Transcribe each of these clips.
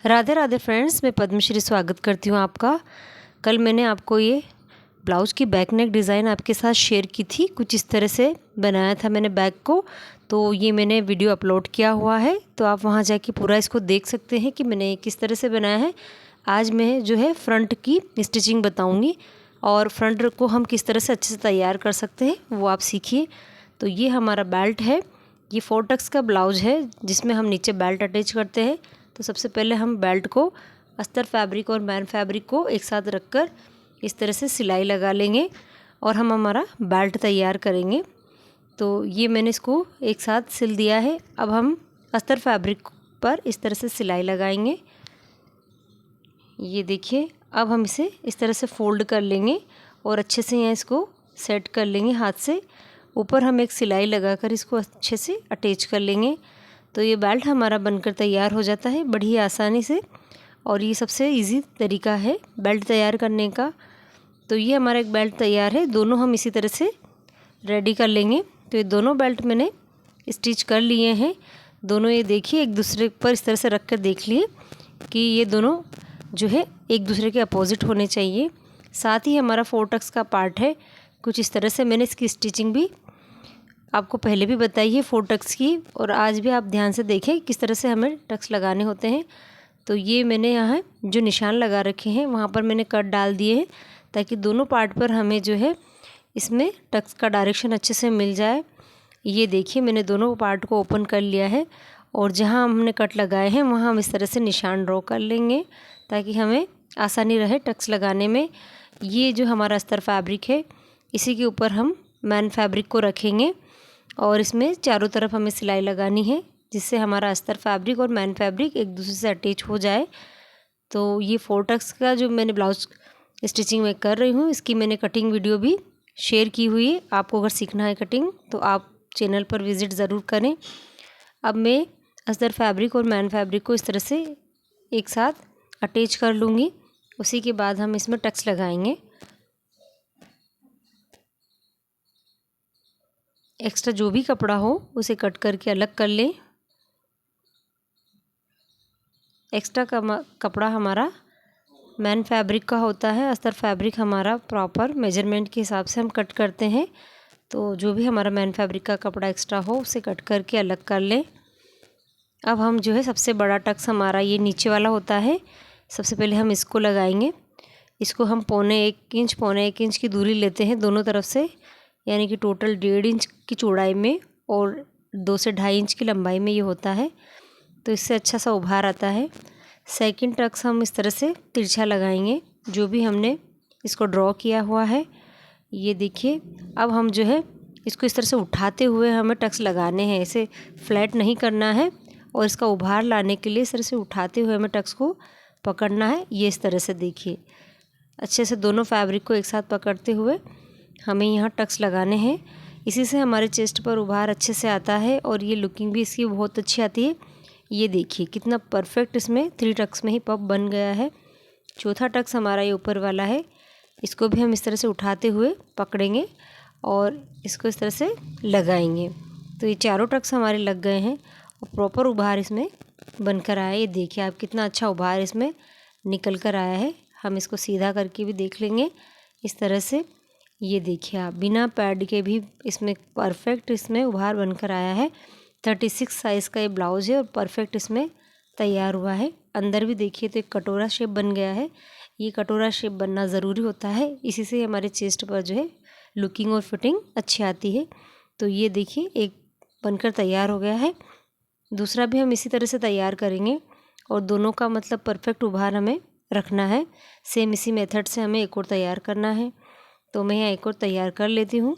Radhe Radhe friends, मैं पद्मश्री स्वागत करती हूँ आपका। कल मैंने आपको ये ब्लाउज़ की बैक नेक डिज़ाइन आपके साथ शेयर की थी। कुछ इस तरह से बनाया था मैंने बैक को, तो ये मैंने वीडियो अपलोड किया हुआ है, तो आप वहाँ जाके पूरा इसको देख सकते हैं कि मैंने किस तरह से बनाया है। आज मैं जो है फ्रंट की स्टिचिंग बताऊँगी और फ्रंट को हम किस तरह से अच्छे से तैयार कर सकते हैं वो आप सीखिए। तो ये हमारा बेल्ट है, ये 4 टक्स का ब्लाउज़ है जिसमें हम नीचे बेल्ट अटैच करते हैं। तो सबसे पहले हम बेल्ट को अस्तर फैब्रिक और मैन फैब्रिक को एक साथ रखकर इस तरह से सिलाई लगा लेंगे और हम हमारा बेल्ट तैयार करेंगे। तो ये मैंने इसको एक साथ सिल दिया है। अब हम अस्तर फैब्रिक पर इस तरह से सिलाई लगाएंगे। ये देखिए, अब हम इसे इस तरह से फोल्ड कर लेंगे और अच्छे से यहाँ इसको सेट कर लेंगे हाथ से। ऊपर हम एक सिलाई लगाकर इसको अच्छे से अटैच कर लेंगे। तो ये बेल्ट हमारा बनकर तैयार हो जाता है बड़ी आसानी से, और ये सबसे इजी तरीका है बेल्ट तैयार करने का। तो ये हमारा एक बेल्ट तैयार है, दोनों हम इसी तरह से रेडी कर लेंगे। तो ये दोनों बेल्ट मैंने स्टिच कर लिए हैं। दोनों ये देखिए एक दूसरे पर इस तरह से रख कर देख लिए कि ये दोनों जो है एक दूसरे के अपोजिट होने चाहिए। साथ ही हमारा 4 टक्स का पार्ट है, कुछ इस तरह से मैंने इसकी स्टिचिंग भी आपको पहले भी बताई है 4 टक्स की, और आज भी आप ध्यान से देखें किस तरह से हमें टक्स लगाने होते हैं। तो ये मैंने यहाँ जो निशान लगा रखे हैं वहाँ पर मैंने कट डाल दिए हैं ताकि दोनों पार्ट पर हमें जो है इसमें टक्स का डायरेक्शन अच्छे से मिल जाए। ये देखिए मैंने दोनों पार्ट को ओपन कर लिया है और जहाँ हमने कट लगाए हैं वहाँ हम इस तरह से निशान ड्रॉ कर लेंगे ताकि हमें आसानी रहे टक्स लगाने में। ये जो हमारा अस्तर फैब्रिक है इसी के ऊपर हम मैन फैब्रिक को रखेंगे और इसमें चारों तरफ हमें सिलाई लगानी है जिससे हमारा अस्तर फैब्रिक और मैन फैब्रिक एक दूसरे से अटैच हो जाए। तो ये 4 टक्स का जो मैंने ब्लाउज स्टिचिंग में कर रही हूँ इसकी मैंने कटिंग वीडियो भी शेयर की हुई है। आपको अगर सीखना है कटिंग तो आप चैनल पर विज़िट ज़रूर करें। अब मैं अस्तर फैब्रिक और मैन फैब्रिक को इस तरह से एक साथ अटैच कर लूँगी। उसी के बाद हम इसमें टक्स लगाएंगे। एक्स्ट्रा जो भी कपड़ा हो उसे कट करके अलग कर लें। एक्स्ट्रा कपड़ा हमारा मैन फैब्रिक का होता है, अस्तर फैब्रिक हमारा प्रॉपर मेजरमेंट के हिसाब से हम कट करते हैं। तो जो भी हमारा मैन फैब्रिक का कपड़ा एक्स्ट्रा हो उसे कट करके अलग कर लें। अब हम जो है सबसे बड़ा टक्स हमारा ये नीचे वाला होता है, सबसे पहले हम इसको लगाएंगे। इसको हम पौने एक इंच की दूरी लेते हैं दोनों तरफ से, यानी कि टोटल 1.5 इंच की चौड़ाई में और 2 से 2.5 इंच की लंबाई में ये होता है। तो इससे अच्छा सा उभार आता है। सेकंड टक्स हम इस तरह से तिरछा लगाएंगे जो भी हमने इसको ड्रॉ किया हुआ है। ये देखिए, अब हम जो है इसको इस तरह से उठाते हुए हमें टक्स लगाने हैं, इसे फ्लैट नहीं करना है और इसका उभार लाने के लिए इस तरह से उठाते हुए हमें टक्स को पकड़ना है। ये इस तरह से देखिए अच्छे से दोनों फैब्रिक को एक साथ पकड़ते हुए हमें यहाँ टक्स लगाने हैं। इसी से हमारे चेस्ट पर उभार अच्छे से आता है और ये लुकिंग भी इसकी बहुत अच्छी आती है। ये देखिए कितना परफेक्ट इसमें 3 टक्स में ही पफ बन गया है। चौथा टक्स हमारा ये ऊपर वाला है, इसको भी हम इस तरह से उठाते हुए पकड़ेंगे और इसको इस तरह से लगाएंगे। तो ये चारों टक्स हमारे लग गए हैं और प्रॉपर उभार इसमें बनकर आया है। ये देखिए आप कितना अच्छा उभार इसमें निकल कर आया है। हम इसको सीधा करके भी देख लेंगे इस तरह से। ये देखिए आप बिना पैड के भी इसमें परफेक्ट इसमें उभार बनकर आया है। 36 साइज़ का ये ब्लाउज़ है और परफेक्ट इसमें तैयार हुआ है। अंदर भी देखिए तो एक कटोरा शेप बन गया है। ये कटोरा शेप बनना ज़रूरी होता है, इसी से हमारे चेस्ट पर जो है लुकिंग और फिटिंग अच्छी आती है। तो ये देखिए एक बनकर तैयार हो गया है। दूसरा भी हम इसी तरह से तैयार करेंगे और दोनों का मतलब परफेक्ट उभार हमें रखना है। सेम इसी मेथड से हमें एक और तैयार करना है। तो मैं यहाँ एक और तैयार कर लेती हूँ।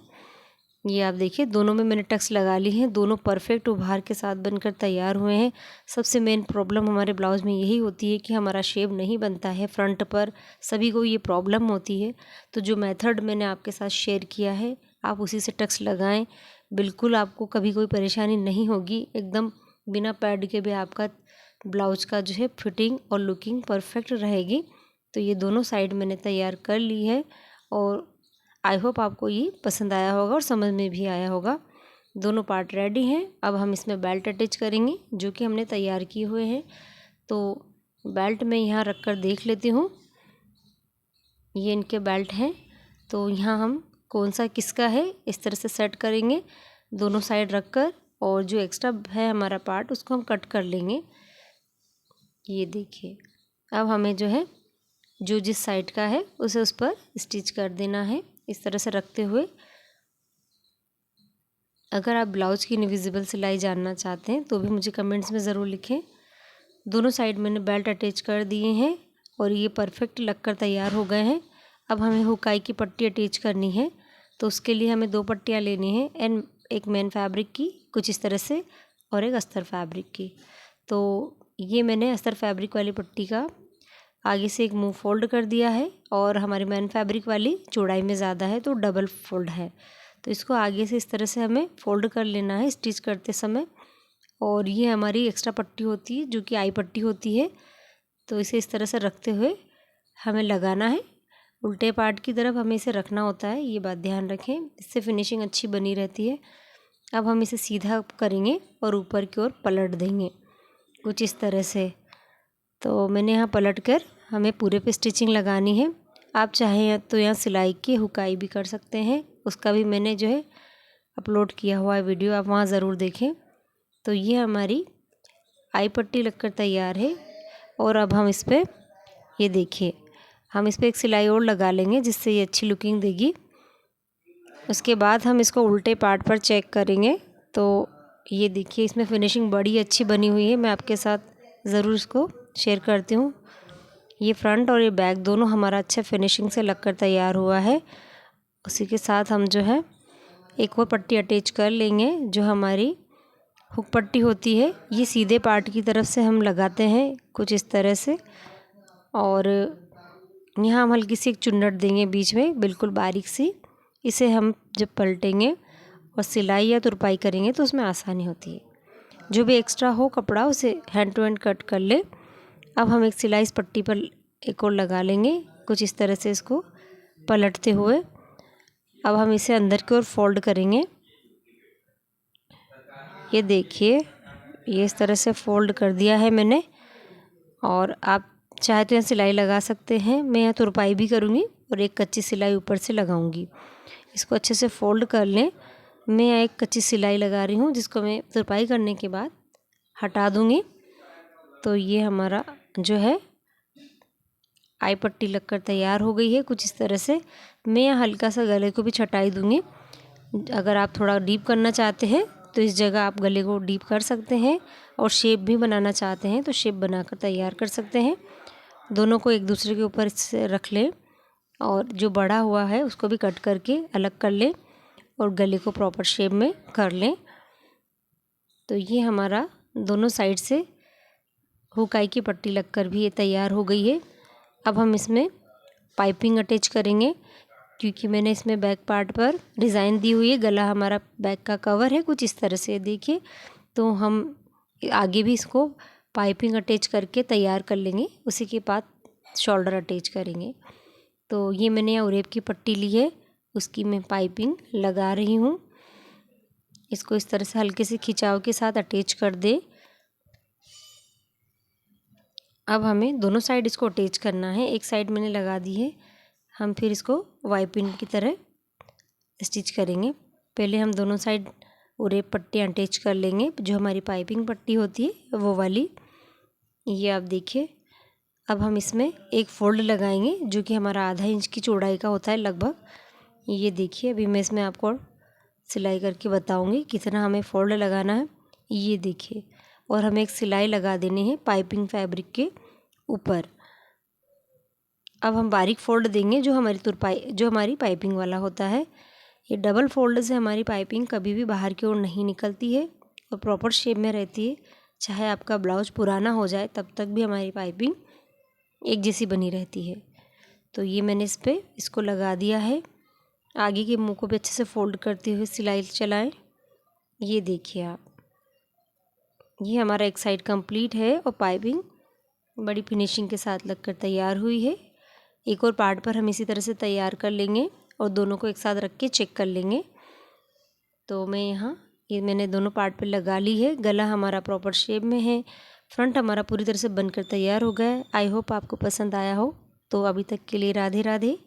ये आप देखिए दोनों में मैंने टक्स लगा ली हैं, दोनों परफेक्ट उभार के साथ बनकर तैयार हुए हैं। सबसे मेन प्रॉब्लम हमारे ब्लाउज़ में यही होती है कि हमारा शेप नहीं बनता है फ्रंट पर, सभी को ये प्रॉब्लम होती है। तो जो मेथड मैंने आपके साथ शेयर किया है आप उसी से टक्स लगाएं, बिल्कुल आपको कभी कोई परेशानी नहीं होगी। एकदम बिना पैड के भी आपका ब्लाउज का जो है फिटिंग और लुकिंग परफेक्ट रहेगी। तो ये दोनों साइड मैंने तैयार कर ली है और आई होप आपको ये पसंद आया होगा और समझ में भी आया होगा। दोनों पार्ट रेडी हैं। अब हम इसमें बेल्ट अटैच करेंगे जो कि हमने तैयार किए हुए हैं। तो बेल्ट मैं यहाँ रख कर देख लेती हूँ। ये इनके बेल्ट हैं, तो यहाँ हम कौन सा किसका है इस तरह से सेट करेंगे दोनों साइड रख कर, और जो एक्स्ट्रा है हमारा पार्ट उसको हम कट कर लेंगे। ये देखिए, अब हमें जो है जो जिस साइड का है उसे उस पर स्टिच कर देना है इस तरह से रखते हुए। अगर आप ब्लाउज की इनविजिबल सिलाई जानना चाहते हैं तो भी मुझे कमेंट्स में ज़रूर लिखें। दोनों साइड मैंने बेल्ट अटैच कर दिए हैं और ये परफेक्ट लगकर तैयार हो गए हैं। अब हमें हुकाई की पट्टी अटैच करनी है, तो उसके लिए हमें 2 पट्टियाँ लेनी हैं, एंड एक मैन फैब्रिक की कुछ इस तरह से और एक अस्तर फैब्रिक की। तो ये मैंने अस्तर फैब्रिक वाली पट्टी का आगे से एक मुंह फोल्ड कर दिया है, और हमारी मैन फैब्रिक वाली चौड़ाई में ज़्यादा है तो डबल फोल्ड है, तो इसको आगे से इस तरह से हमें फोल्ड कर लेना है स्टिच करते समय। और ये हमारी एक्स्ट्रा पट्टी होती है जो कि आई पट्टी होती है, तो इसे इस तरह से रखते हुए हमें लगाना है। उल्टे पार्ट की तरफ हमें इसे रखना होता है, ये बात ध्यान रखें, इससे फिनिशिंग अच्छी बनी रहती है। अब हम इसे सीधा करेंगे और ऊपर की ओर पलट देंगे कुछ इस तरह से। तो मैंने यहाँ पलट कर हमें पूरे पे स्टिचिंग लगानी है। आप चाहें तो यहाँ सिलाई की हुकाई भी कर सकते हैं, उसका भी मैंने जो है अपलोड किया हुआ है वीडियो, आप वहाँ ज़रूर देखें। तो ये हमारी आई पट्टी लगकर तैयार है, और अब हम इस पर ये देखिए हम इस पर एक सिलाई और लगा लेंगे जिससे ये अच्छी लुकिंग देगी। उसके बाद हम इसको उल्टे पार्ट पर चेक करेंगे, तो ये देखिए इसमें फिनिशिंग बड़ी अच्छी बनी हुई है। मैं आपके साथ ज़रूर इसको शेयर करती हूँ। ये फ्रंट और ये बैक दोनों हमारा अच्छा फिनिशिंग से लगकर तैयार हुआ है। उसी के साथ हम जो है एक और पट्टी अटैच कर लेंगे जो हमारी हुक पट्टी होती है। ये सीधे पार्ट की तरफ से हम लगाते हैं कुछ इस तरह से, और यहाँ हम हल्की सी एक चुन्नट देंगे बीच में बिल्कुल बारीक सी। इसे हम जब पलटेंगे और सिलाई या तुरपाई करेंगे तो उसमें आसानी होती है। जो भी एक्स्ट्रा हो कपड़ा उसे हैंड टू हैंड कट कर ले। अब हम एक सिलाई इस पट्टी पर एक और लगा लेंगे कुछ इस तरह से, इसको पलटते हुए। अब हम इसे अंदर की ओर फोल्ड करेंगे। ये देखिए ये इस तरह से फोल्ड कर दिया है मैंने, और आप चाहे तो यहाँ सिलाई लगा सकते हैं। मैं यहाँ तुरपाई भी करूँगी और एक कच्ची सिलाई ऊपर से लगाऊंगी। इसको अच्छे से फोल्ड कर लें। मैं यहाँ एक कच्ची सिलाई लगा रही हूँ जिसको मैं तुरपाई करने के बाद हटा दूँगी। तो ये हमारा जो है आई पट्टी लगकर तैयार हो गई है कुछ इस तरह से। मैं यहाँ हल्का सा गले को भी छटाई दूँगी। अगर आप थोड़ा डीप करना चाहते हैं तो इस जगह आप गले को डीप कर सकते हैं, और शेप भी बनाना चाहते हैं तो शेप बनाकर तैयार कर सकते हैं। दोनों को एक दूसरे के ऊपर से रख लें, और जो बड़ा हुआ है उसको भी कट करके अलग कर लें और गले को प्रॉपर शेप में कर लें। तो ये हमारा दोनों साइड से हुकाई की पट्टी लगकर भी ये तैयार हो गई है। अब हम इसमें पाइपिंग अटैच करेंगे, क्योंकि मैंने इसमें बैक पार्ट पर डिज़ाइन दी हुई है। गला हमारा बैक का कवर है कुछ इस तरह से देखिए, तो हम आगे भी इसको पाइपिंग अटैच करके तैयार कर लेंगे। उसी के बाद शोल्डर अटैच करेंगे। तो ये मैंने यहाँ उरेब की पट्टी ली है, उसकी मैं पाइपिंग लगा रही हूँ। इसको इस तरह से हल्के से खिंचाव के साथ अटैच कर दे। अब हमें दोनों साइड इसको अटैच करना है। एक साइड मैंने लगा दी है, हम फिर इसको वाइपिंग की तरह स्टिच करेंगे। पहले हम दोनों साइड उरेब पट्टी अटैच कर लेंगे, जो हमारी पाइपिंग पट्टी होती है वो वाली। ये आप देखिए, अब हम इसमें एक फोल्ड लगाएंगे जो कि हमारा आधा इंच की चौड़ाई का होता है लगभग। ये देखिए अभी मैं इसमें आपको सिलाई करके बताऊंगी कितना हमें फोल्ड लगाना है। ये देखिए, और हमें एक सिलाई लगा देनी है पाइपिंग फैब्रिक के ऊपर। अब हम बारीक फोल्ड देंगे जो हमारी पाइपिंग वाला होता है। ये डबल फोल्ड से हमारी पाइपिंग कभी भी बाहर की ओर नहीं निकलती है और प्रॉपर शेप में रहती है। चाहे आपका ब्लाउज पुराना हो जाए तब तक भी हमारी पाइपिंग एक जैसी बनी रहती है। तो ये मैंने इस पर इसको लगा दिया है। आगे के मुंह को भी अच्छे से फोल्ड करते हुए सिलाई चलाएं। ये देखिए आप, ये हमारा एक साइड कंप्लीट है और पाइपिंग बड़ी फिनिशिंग के साथ लगकर तैयार हुई है। एक और पार्ट पर हम इसी तरह से तैयार कर लेंगे और दोनों को एक साथ रख के चेक कर लेंगे। तो मैं यहाँ ये मैंने दोनों पार्ट पर लगा ली है। गला हमारा प्रॉपर शेप में है, फ्रंट हमारा पूरी तरह से बनकर तैयार हो गया है। आई होप आपको पसंद आया हो। तो अभी तक के लिए राधे राधे।